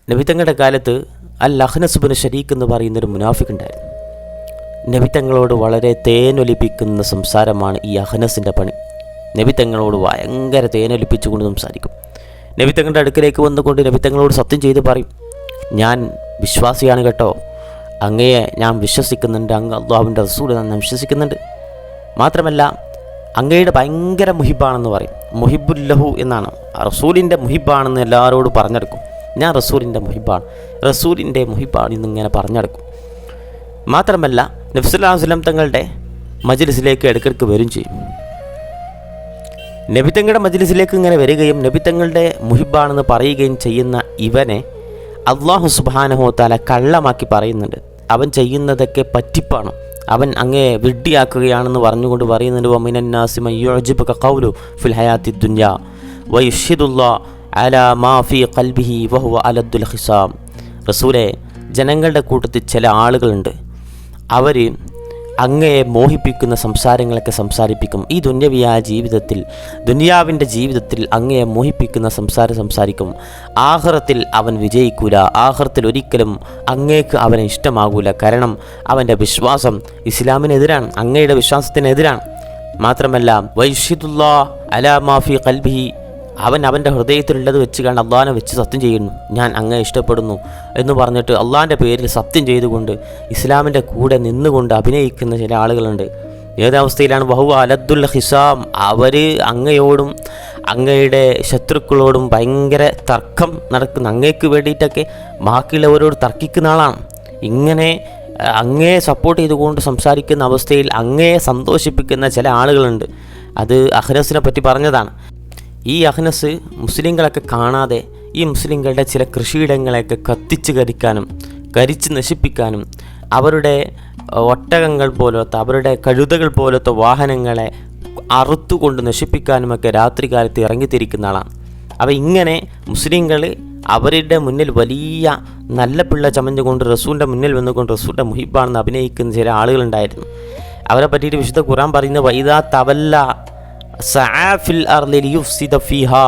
നബിതങ്ങളുടെ കാലത്ത് അൽ-അഖ്നസ് ബിൻ ശരീഖ് എന്ന് പറയുന്നൊരു മുനാഫിഖ് ഉണ്ടായിരുന്നു. നബിതങ്ങളോട് വളരെ തേനൊലിപ്പിക്കുന്ന സംസാരമാണ് ഈ അഖ്നസിൻ്റെ പണി. നബിതങ്ങളോട് ഭയങ്കര തേനൊലിപ്പിച്ചുകൊണ്ട് സംസാരിക്കും. നബിതങ്ങളുടെ അടുക്കലേക്ക് വന്നുകൊണ്ട് നബിതങ്ങളോട് സത്യം ചെയ്ത് പറയും, ഞാൻ വിശ്വാസിയാണ് കേട്ടോ, അങ്ങയെ ഞാൻ വിശ്വസിക്കുന്നുണ്ട്, അങ്ങ് അള്ളാഹുവിൻ്റെ റസൂൽ ഞാൻ വിശ്വസിക്കുന്നുണ്ട്, മാത്രമല്ല അങ്ങയുടെ ഭയങ്കര മുഹിബാണെന്ന് പറയും. മുഹിബുല്ലഹു എന്നാണ്, റസൂലിൻ്റെ മുഹിബാണെന്ന് എല്ലാവരോടും പറഞ്ഞെടുക്കും. ഞാൻ റസൂലിൻ്റെ മുഹിബാണ് എന്നിങ്ങനെ പറഞ്ഞെടുക്കും. മാത്രമല്ല നബി സല്ലല്ലാഹു അലൈഹി വസല്ലം തങ്ങളുടെ മജ്ലിസിലേക്ക് ഇടയ്ക്കിടയ്ക്ക് വരും ചെയ്യും. നബി തങ്ങളുടെ മജ്ലിസിലേക്ക് ഇങ്ങനെ വരികയും നബി തങ്ങളുടെ മുഹിബാണെന്ന് പറയുകയും ചെയ്യുന്ന ഇവനെ അല്ലാഹു സുബ്ഹാനഹു വ തആല കള്ളമാക്കി പറയുന്നുണ്ട്. അവൻ ചെയ്യുന്നതൊക്കെ പറ്റിപ്പാണ്, അവൻ അങ്ങേ വിഡ്ഢിയാക്കുകയാണെന്ന് പറഞ്ഞുകൊണ്ട് പറയുന്നുണ്ട്. വമിനന്നാസി മൻ യുഅ്ജിബുക ഖൗലു ഫിൽ ഹയാത്തി ദുനിയാ വയുഷ്ഹിദുല്ലാഹ അലാ മാ ഫീ ഖൽബിഹി വഹുവ അലദ്ദുൽ ഖിസാം. റസൂലേ, ജനങ്ങളുടെ കൂട്ടത്തിൽ ചില ആളുകളുണ്ട്, അവർ അങ്ങയെ മോഹിപ്പിക്കുന്ന സംസാരങ്ങളൊക്കെ സംസാരിപ്പിക്കും. ഈ ദുനിയാവിൻ്റെ ജീവിതത്തിൽ അങ്ങയെ മോഹിപ്പിക്കുന്ന സംസാരിക്കും. ആഖിറത്തിൽ അവൻ വിജയിക്കൂല, ആഖിറത്തിൽ ഒരിക്കലും അങ്ങേക്ക് അവനെ ഇഷ്ടമാകൂല. കാരണം അവൻ്റെ വിശ്വാസം ഇസ്ലാമിനെതിരാണ്, അങ്ങയുടെ വിശ്വാസത്തിനെതിരാണ്. മാത്രമല്ല വയുഷ്ഹിദുല്ലാഹ അലാ മാ ഫീ ഖൽബിഹി, അവൻ അവൻ്റെ ഹൃദയത്തിലുള്ളത് വെച്ച് കണ്ട് അള്ളാഹിനെ വെച്ച് സത്യം ചെയ്യുന്നു, ഞാൻ അങ്ങയെ ഇഷ്ടപ്പെടുന്നു എന്ന് പറഞ്ഞിട്ട് അള്ളാഹിൻ്റെ പേരിൽ സത്യം ചെയ്തുകൊണ്ട് ഇസ്ലാമിൻ്റെ കൂടെ നിന്നുകൊണ്ട് അഭിനയിക്കുന്ന ചില ആളുകളുണ്ട്. ഏതവസ്ഥയിലാണ്? വഹുവ അലദ്ദുൽ ഖിസാം. അവർ അങ്ങയോടും അങ്ങയുടെ ശത്രുക്കളോടും ഭയങ്കര തർക്കം നടക്കുന്ന, അങ്ങയ്ക്ക് വേണ്ടിയിട്ടൊക്കെ ബാക്കിയുള്ളവരോട് തർക്കിക്കുന്ന ആളാണ്. ഇങ്ങനെ അങ്ങയെ സപ്പോർട്ട് ചെയ്തുകൊണ്ട് സംസാരിക്കുന്ന അവസ്ഥയിൽ അങ്ങയെ സന്തോഷിപ്പിക്കുന്ന ചില ആളുകളുണ്ട്. അത് അഖ്നസിനെ പറ്റി പറഞ്ഞതാണ്. ഈ അഖ്നസ് മുസ്ലിങ്ങളൊക്കെ കാണാതെ ഈ മുസ്ലിങ്ങളുടെ ചില കൃഷിയിടങ്ങളെയൊക്കെ കരിച്ച് നശിപ്പിക്കാനും അവരുടെ ഒട്ടകങ്ങൾ പോലത്തെ, അവരുടെ കഴുതകൾ പോലത്തെ വാഹനങ്ങളെ അറുത്തുകൊണ്ട് നശിപ്പിക്കാനുമൊക്കെ രാത്രികാലത്ത് ഇറങ്ങിത്തിരിക്കുന്ന ആളാണ്. അപ്പോൾ ഇങ്ങനെ മുസ്ലിങ്ങൾ അവരുടെ മുന്നിൽ വലിയ നല്ല പിള്ള ചമഞ്ഞുകൊണ്ട് റസൂലിൻ്റെ മുന്നിൽ വന്നുകൊണ്ട് റസൂലിൻ്റെ മുഹിബാണെന്ന് അഭിനയിക്കുന്ന ചില ആളുകളുണ്ടായിരുന്നു. അവരെ പറ്റിയിട്ട് വിശുദ്ധ ഖുർആൻ പറയുന്ന വൈദാ തവല്ല സഅഫിൽ അർളി ലിയുഫ്സിദ ഫീഹാ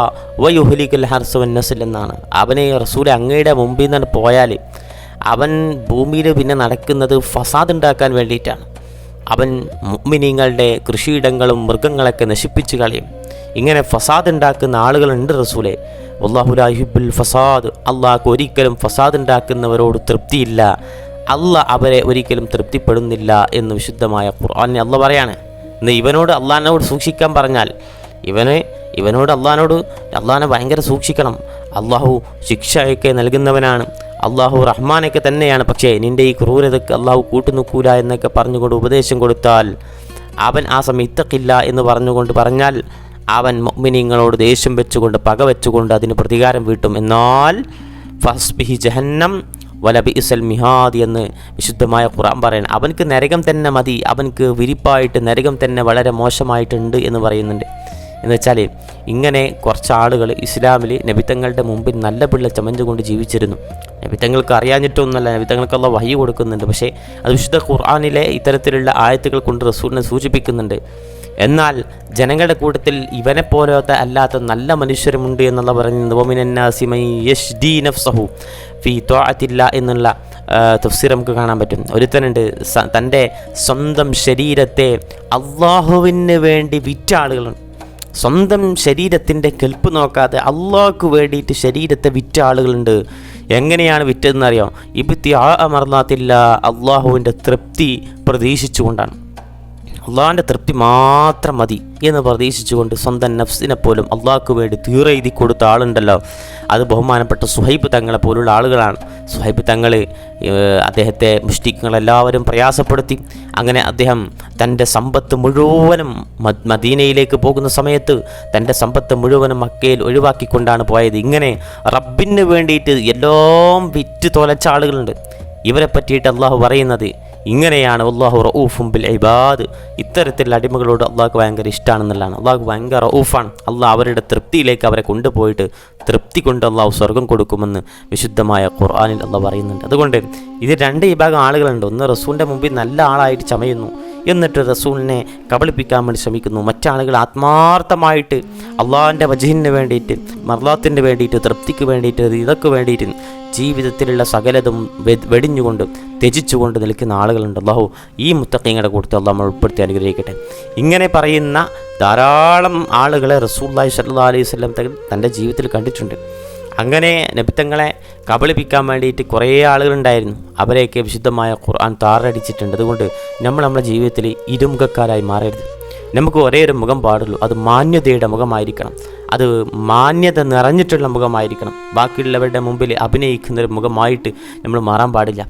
വയുഹ്ലികൽ ഹർസ വന്നസ്ൽ എന്നാണ്. അവനെ റസൂലെ അങ്ങയുടെ മുമ്പിൽ നിന്ന് പോയാൽ അവൻ ഭൂമിയിൽ പിന്നെ നടക്കുന്നത് ഫസാദ് ഉണ്ടാക്കാൻ വേണ്ടിയിട്ടാണ്. അവൻ മുഅ്മിനീങ്ങളുടെ കൃഷിയിടങ്ങളും മൃഗങ്ങളൊക്കെ നശിപ്പിച്ച് കളയും. ഇങ്ങനെ ഫസാദ് ഉണ്ടാക്കുന്ന ആളുകളുണ്ട് റസൂലെ. വല്ലാഹു ലാ യുഹിബ്ബുൽ ഫസാദ്, അള്ളാഹ്ക്ക് ഒരിക്കലും ഫസാദ് ഉണ്ടാക്കുന്നവരോട് തൃപ്തിയില്ല, അള്ളാഹ് അവരെ ഒരിക്കലും തൃപ്തിപ്പെടുന്നില്ല എന്ന് വിശുദ്ധമായ ഖുർആനിൽ അള്ളാഹ് പറയാണ്. ഇന്ന് ഇവനോട് അള്ളാഹിനോട് സൂക്ഷിക്കാൻ പറഞ്ഞാൽ ഇവനോട് അള്ളാഹിനെ ഭയങ്കര സൂക്ഷിക്കണം. അള്ളാഹു ശിക്ഷയൊക്കെ നൽകുന്നവനാണ്, അള്ളാഹു റഹ്മാനൊക്കെ തന്നെയാണ്. പക്ഷേ നിൻ്റെ ഈ ക്രൂരതയ്ക്ക് അള്ളാഹു കൂട്ടുനിൽക്കൂല എന്നൊക്കെ പറഞ്ഞുകൊണ്ട് ഉപദേശം കൊടുത്താൽ അവൻ ആ സമയം ഇത്തഖില്ല എന്ന് പറഞ്ഞാൽ അവൻ മുഅ്മിനീങ്ങളോട് ദേഷ്യം വെച്ചുകൊണ്ട് പക വെച്ചുകൊണ്ട് അതിന് പ്രതികാരം വീട്ടും. എന്നാൽ ഫസ്ബിഹി ജഹന്നം വലബിഇസൽ മിഹാദ് എന്ന് വിശുദ്ധമായ ഖുർആൻ പറയണം. അവനക്ക് നരകം തന്നെ മതി, അവനക്ക് വിരിപ്പായിട്ട് നരകം തന്നെ വളരെ മോശമായിട്ടുണ്ട് എന്ന് പറയുന്നുണ്ട്. എന്ന് വെച്ചാൽ ഇങ്ങനെ കുറച്ച് ആളുകൾ ഇസ്ലാമിൽ നബിതങ്ങളുടെ മുമ്പിൽ നല്ല പിള്ള ചമഞ്ഞുകൊണ്ട് ജീവിച്ചിരുന്നു. നബിതങ്ങൾക്ക് അറിയാഞ്ഞിട്ടൊന്നുമല്ല, നബിതങ്ങൾക്കുള്ള വഹി കൊടുക്കുന്നുണ്ട്. പക്ഷേ അത് വിശുദ്ധ ഖുർആനിലെ ഇത്തരത്തിലുള്ള ആയത്തുകൾ കൊണ്ട് റസൂലിനെ സൂചിപ്പിക്കുന്നുണ്ട്. എന്നാൽ ജനങ്ങളുടെ കൂട്ടത്തിൽ ഇവനെപ്പോലത്തെ അല്ലാത്ത നല്ല മനുഷ്യരുമുണ്ട് എന്നുള്ള പറയുന്നത് വമിനന്നാസി മൻ യശ്ദീ നഫ്സഹു ഫീ ത്വാഅത്തില്ലാ എന്നുള്ള തഫ്സീർ നമുക്ക് കാണാൻ പറ്റും. ഒരുത്തനുണ്ട് തൻ്റെ സ്വന്തം ശരീരത്തെ അള്ളാഹുവിന് വേണ്ടി വിറ്റ ആളുകളുണ്ട്. സ്വന്തം ശരീരത്തിൻ്റെ കെൽപ്പ് നോക്കാതെ അള്ളാഹ്ക്ക് വേണ്ടിയിട്ട് ശരീരത്തെ വിറ്റ ആളുകളുണ്ട്. എങ്ങനെയാണ് വിറ്റതെന്നറിയാം? ഇബ്തിആ മർളാത്തില്ല, അള്ളാഹുവിൻ്റെ തൃപ്തി പ്രതീക്ഷിച്ചുകൊണ്ടാണ്. അള്ളാഹിൻ്റെ തൃപ്തി മാത്രം മതി എന്ന് പ്രതീക്ഷിച്ചുകൊണ്ട് സ്വന്തം നഫ്സിനെ പോലും അള്ളാഹ്ക്ക് വേണ്ടി തീറെഴുതി കൊടുത്ത ആളുണ്ടല്ലോ, അത് ബഹുമാനപ്പെട്ട സുഹൈബ് തങ്ങളെ പോലുള്ള ആളുകളാണ്. സുഹൈബ് തങ്ങൾ അദ്ദേഹത്തെ മുശ്രിക്കുകളെല്ലാവരും പ്രയാസപ്പെടുത്തി. അങ്ങനെ അദ്ദേഹം തൻ്റെ സമ്പത്ത് മുഴുവനും മദീനയിലേക്ക് പോകുന്ന സമയത്ത് തൻ്റെ സമ്പത്ത് മുഴുവനും മക്കയിൽ ഒഴിവാക്കിക്കൊണ്ടാണ് പോയത്. ഇങ്ങനെ റബ്ബിന് വേണ്ടിയിട്ട് എല്ലാം വിറ്റ് തോലച്ച ആളുകളുണ്ട്. ഇവരെ പറ്റിയിട്ട് അള്ളാഹു പറയുന്നത് ഇങ്ങനെയാണ്, വല്ലാഹു റഊഫും ബിൽ ഇബാദ്. ഇത്തരത്തിലുള്ള അടിമകളോട് അള്ളാഹ്ക്ക് ഭയങ്കര ഇഷ്ടമാണെന്നുള്ളതാണ്. അള്ളാഹ്ക്ക് ഭയങ്കര റഊഫാണ്. അള്ളാഹ് അവരുടെ തൃപ്തിയിലേക്ക് അവരെ കൊണ്ടുപോയിട്ട് തൃപ്തി കൊണ്ട് അള്ളാഹു സ്വർഗം കൊടുക്കുമെന്ന് വിശുദ്ധമായ ഖുർആനിൽ അള്ളാഹ് പറയുന്നുണ്ട്. അതുകൊണ്ട് ഇത് രണ്ട് വിഭാഗം ആളുകളുണ്ട്. ഒന്ന് റസൂലിൻ്റെ മുമ്പിൽ നല്ല ആളായിട്ട് ചമയുന്നു, എന്നിട്ട് റസൂലിനെ കബളിപ്പിക്കാൻ വേണ്ടി ശ്രമിക്കുന്നു. മറ്റാളുകൾ ആത്മാർത്ഥമായിട്ട് അള്ളാഹിൻ്റെ വജഹിന് വേണ്ടിയിട്ട്, മർലാത്തിന് വേണ്ടിയിട്ട്, തൃപ്തിക്ക് വേണ്ടിയിട്ട്, ഇതൊക്കെ വേണ്ടിയിട്ട് ജീവിതത്തിലുള്ള സകലതും വെടിഞ്ഞുകൊണ്ട് ത്യജിച്ചുകൊണ്ട് നിൽക്കുന്ന ആളുകളുണ്ട്. അല്ലാഹു ഈ മുത്തഖീങ്ങളുടെ കൂട്ടത്തിൽ അല്ലാഹു നമ്മൾ ഉൾപ്പെടുത്തി അനുഗ്രഹിക്കട്ടെ. ഇങ്ങനെ പറയുന്ന ധാരാളം ആളുകളെ റസൂലുള്ളാഹി സ്വല്ലല്ലാഹു അലൈഹി വസല്ലം തൻ്റെ ജീവിതത്തിൽ കണ്ടിട്ടുണ്ട്. അങ്ങനെ നബിത്തങ്ങളെ കബളിപ്പിക്കാൻ വേണ്ടിയിട്ട് കുറേ ആളുകളുണ്ടായിരുന്നു. അവരെയൊക്കെ വിശുദ്ധമായ ഖുർആൻ താറടിച്ചിട്ടുണ്ട്. അതുകൊണ്ട് നമ്മുടെ ജീവിതത്തിൽ ഇരുമുഖക്കാരായി മാറരുത്. നമുക്ക് ഒരേ ഒരു മുഖം പാടുള്ളൂ. അത് മാന്യതയുടെ മുഖമായിരിക്കണം. അത് മാന്യത നിറഞ്ഞിട്ടുള്ള മുഖമായിരിക്കണം. ബാക്കിയുള്ളവരുടെ മുമ്പിൽ അഭിനയിക്കുന്നൊരു മുഖമായിട്ട് നമ്മൾ മാറാൻ പാടില്ല.